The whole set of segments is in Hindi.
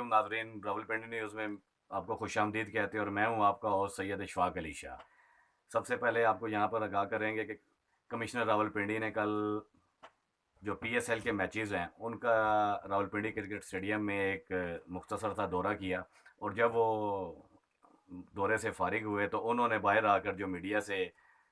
नाजरीन, रावलपिंडी न्यूज़ में आपको खुशामदीद कहते हैं और मैं हूं आपका होस्ट सैयद इशफाक अली शाह। सबसे पहले आपको यहां पर आगाह करेंगे कि कमिश्नर रावलपिंडी ने कल जो पीएसएल के मैचेस हैं उनका रावलपिंडी क्रिकेट स्टेडियम में एक मुख्तसर सा दौरा किया। और जब वो दौरे से फारिग हुए तो उन्होंने बाहर आकर जो मीडिया से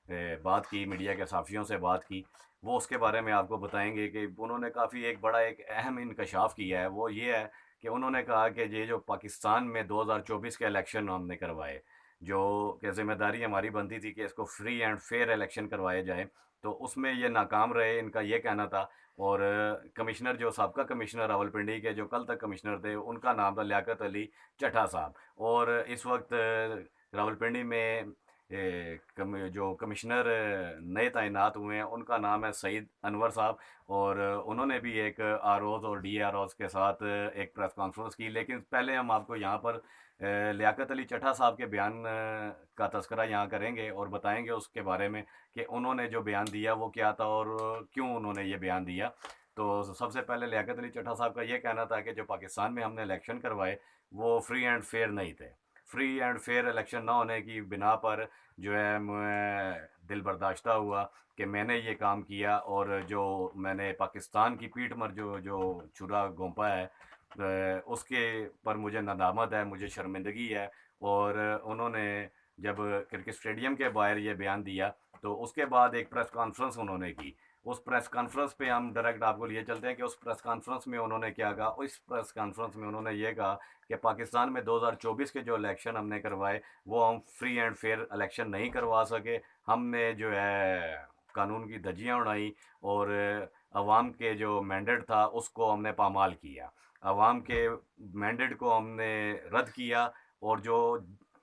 बात की, मीडिया के सहाफ़ियों से बात की, वो उसके बारे में आपको बताएंगे कि उन्होंने काफ़ी एक अहम इंकशाफ किया है। वो ये है कि उन्होंने कहा कि ये जो पाकिस्तान में 2024 के इलेक्शन हमने करवाए, जो कि ज़िम्मेदारी हमारी बनती थी कि इसको फ्री एंड फेयर इलेक्शन करवाए जाए, तो उसमें ये नाकाम रहे, इनका ये कहना था। और कमिश्नर जो साबका कमिश्नर रावलपिंडी के जो कल तक कमिश्नर थे, उनका नाम था लियाकत अली चट्टा साहब। और इस वक्त रावलपिंडी में जो कमिश्नर नए तैनात हुए हैं उनका नाम है सईद अनवर साहब। और उन्होंने भी एक आर ओज़ और डी आर ओज़ के साथ एक प्रेस कॉन्फ्रेंस की। लेकिन पहले हम आपको यहाँ पर लियाकत अली चट्टा साहब के बयान का तस्करा यहाँ करेंगे और बताएंगे उसके बारे में कि उन्होंने जो बयान दिया वो क्या था और क्यों उन्होंने ये बयान दिया। तो सबसे पहले लियाकत अली चट्टा साहब का ये कहना था कि जो पाकिस्तान में हमने इलेक्शन करवाए वो फ्री एंड फेयर नहीं थे। फ्री एंड फेयर इलेक्शन ना होने की बिना पर जो है मैं दिल बर्दाश्ता हुआ कि मैंने ये काम किया और जो मैंने पाकिस्तान की पीठ पर जो जो छुरा घोंपा है, उसके पर मुझे नदामत है, मुझे शर्मिंदगी है। और उन्होंने जब क्रिकेट स्टेडियम के बाहर ये बयान दिया तो उसके बाद एक प्रेस कॉन्फ्रेंस उन्होंने की। उस प्रेस कॉन्फ्रेंस पे हम डायरेक्ट आपको लिए चलते हैं कि उस प्रेस कॉन्फ्रेंस में उन्होंने क्या कहा। उस प्रेस कॉन्फ्रेंस में उन्होंने ये कहा कि पाकिस्तान में 2024 के जो इलेक्शन हमने करवाए वो हम फ्री एंड फेयर इलेक्शन नहीं करवा सके। हमने जो है कानून की धज्जियाँ उड़ाई और अवाम के जो मैंडेट था उसको हमने पामाल किया। अवाम के मैंडेट को हमने रद्द किया। और जो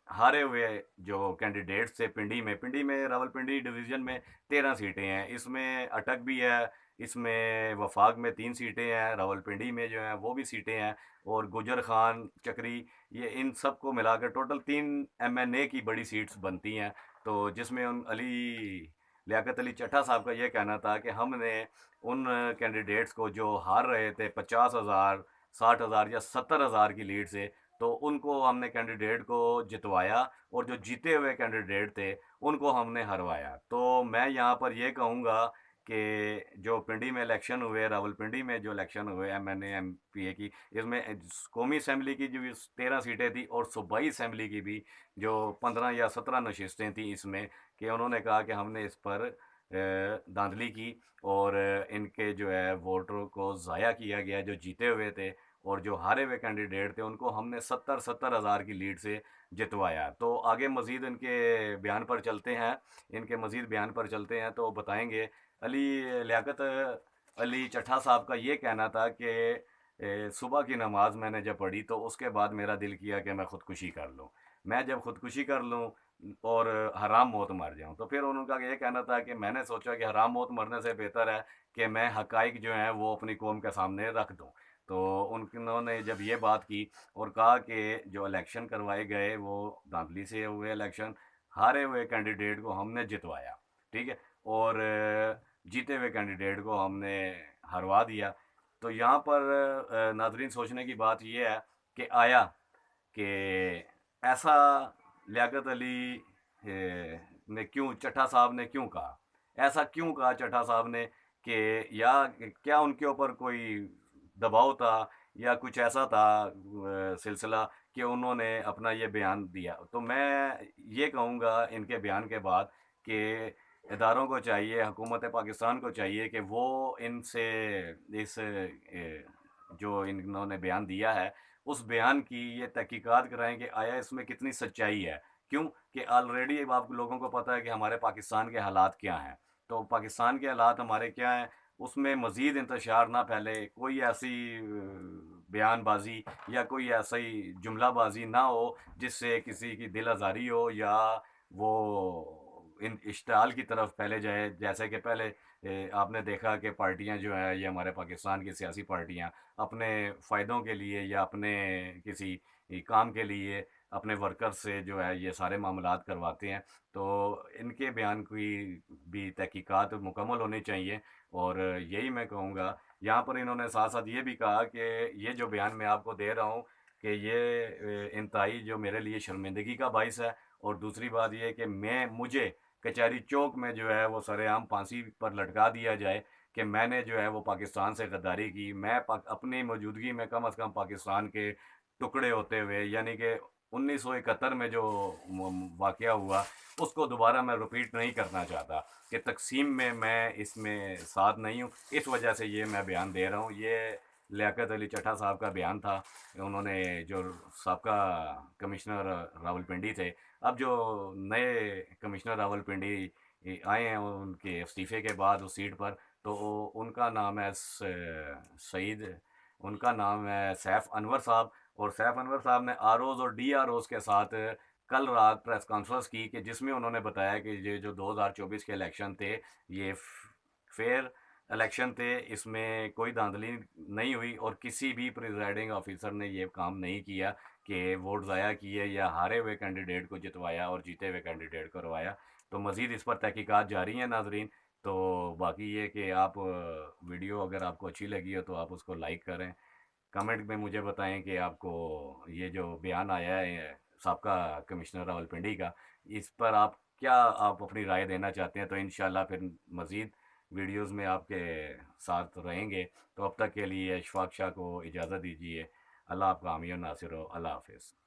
हारे हुए जो कैंडिडेट्स थे पिंडी में रावलपिंडी डिवीज़न में 13 सीटें हैं, इसमें अटक भी है, इसमें वफाक में 3 सीटें हैं, रावलपिंडी में जो हैं वो भी सीटें हैं। और गुजर खान चक्री, ये इन सब को मिलाकर टोटल 3 एमएनए की बड़ी सीट्स बनती हैं। तो जिसमें उन लियाकत अली चट्टा साहब का ये कहना था कि हमने उन कैंडिडेट्स को जो हार रहे थे 50,000, 60,000 या 70,000 की लीड से, तो उनको हमने कैंडिडेट को जितवाया और जो जीते हुए कैंडिडेट थे उनको हमने हरवाया। तो मैं यहाँ पर ये कहूँगा कि जो पिंडी में इलेक्शन हुए, रावलपिंडी में जो इलेक्शन हुए एमएनए एमपीए की, इसमें कौमी असम्बली की जो 13 सीटें थी और सूबाई असम्बली की भी जो 15 या 17 नशिस्तें थी इसमें, कि उन्होंने कहा कि हमने इस पर धांधली की और इनके जो है वोटरों को ज़ाया किया गया जो जीते हुए थे। और जो हारे हुए कैंडिडेट थे उनको हमने 70-70 हज़ार की लीड से जितवाया। तो आगे मज़ीद इनके बयान पर चलते हैं, इनके मज़ीद बयान पर चलते हैं तो बताएंगे। लियाकत अली चट्टा साहब का ये कहना था कि सुबह की नमाज़ मैंने जब पढ़ी तो उसके बाद मेरा दिल किया कि मैं ख़ुदकुशी कर लूँ। मैं जब ख़ुदकुशी कर लूँ और हराम मौत मर जाऊँ, तो फिर उनका ये कहना था कि मैंने सोचा कि हराम मौत मरने से बेहतर है कि मैं हक़ाइक़ जो हैं वो अपनी कौम के सामने रख दूँ। तो उन्होंने जब ये बात की और कहा कि जो इलेक्शन करवाए गए वो धांधली से हुए इलेक्शन, हारे हुए कैंडिडेट को हमने जितवाया, ठीक है? और जीते हुए कैंडिडेट को हमने हरवा दिया। तो यहाँ पर नाज़रीन सोचने की बात ये है कि आया कि ऐसा लियाकत अली ने क्यों, चट्टा साहब ने क्यों कहा? ऐसा क्यों कहा चट्टा साहब ने कि या क्या उनके ऊपर कोई दबाव था या कुछ ऐसा था सिलसिला कि उन्होंने अपना ये बयान दिया? तो मैं ये कहूँगा इनके बयान के बाद कि इदारों को चाहिए, हुकूमत पाकिस्तान को चाहिए कि वो इनसे इस जो इन्होंने बयान दिया है उस बयान की ये तहकीकात कराएं कि आया इसमें कितनी सच्चाई है। क्यों कि ऑलरेडी अब आप लोगों को पता है कि हमारे पाकिस्तान के हालात क्या हैं। तो पाकिस्तान के हालात हमारे क्या हैं, उसमें मज़ीद इंतशार ना फैले, कोई ऐसी बयानबाजी या कोई ऐसी जुमलाबाजी ना हो जिससे किसी की दिल आज़ारी हो या वो इन इश्तिहाल की तरफ फैले जाए। जैसे कि पहले आपने देखा कि पार्टियां जो हैं ये हमारे पाकिस्तान की सियासी पार्टियां अपने फ़ायदों के लिए या अपने किसी काम के लिए अपने वर्कर्स से जो है ये सारे मामलात करवाते हैं। तो इनके बयान की भी तहकीकात मुकम्मल होनी चाहिए। और यही मैं कहूँगा। यहाँ पर इन्होंने साथ साथ ये भी कहा कि ये जो बयान मैं आपको दे रहा हूँ कि ये इंतहाई जो मेरे लिए शर्मिंदगी का बाइस है। और दूसरी बात ये है कि मुझे कचहरी चौक में जो है वो सरेआम फांसी पर लटका दिया जाए कि मैंने जो है वो पाकिस्तान से गद्दारी की। मैं अपनी मौजूदगी में कम अज़ कम पाकिस्तान के टुकड़े होते हुए, यानी कि 1971 में जो वाक़या हुआ, उसको दोबारा मैं रिपीट नहीं करना चाहता कि तकसीम में मैं इसमें साथ नहीं हूँ। इस वजह से ये मैं बयान दे रहा हूँ। ये लियाकत अली चट्टा साहब का बयान था। उन्होंने जो साबका कमिश्नर रावलपिंडी थे, अब जो नए कमिश्नर रावलपिंडी आए हैं उनके इस्तीफ़े के बाद उस सीट पर, तो उनका नाम है सईद, उनका नाम है सैफ अनवर साहब। और सैफ अनवर साहब ने आरओज़ और डीआरओज़ के साथ कल रात प्रेस कॉन्फ्रेंस की कि जिसमें उन्होंने बताया कि ये जो 2024 के इलेक्शन थे, ये फेयर इलेक्शन थे, इसमें कोई धांधली नहीं हुई और किसी भी प्रिजाइडिंग ऑफिसर ने ये काम नहीं किया कि वोट ज़ाया किए या हारे हुए कैंडिडेट को जितवाया और जीते हुए कैंडिडेट को रवाया। तो मज़ीद इस पर तहकीकात जारी हैं नाजरीन। तो बाकी ये कि आप वीडियो अगर आपको अच्छी लगी हो तो आप उसको लाइक करें, कमेंट में मुझे बताएं कि आपको ये जो बयान आया है साबका कमिश्नर रावलपिंडी का, इस पर आप अपनी राय देना चाहते हैं। तो इंशाल्लाह फिर मज़ीद वीडियोस में आपके साथ रहेंगे। तो अब तक के लिए इशफाक शाह को इजाज़त दीजिए। अल्लाह आपका हामी और नासिर हो। अल्लाह हाफिज़।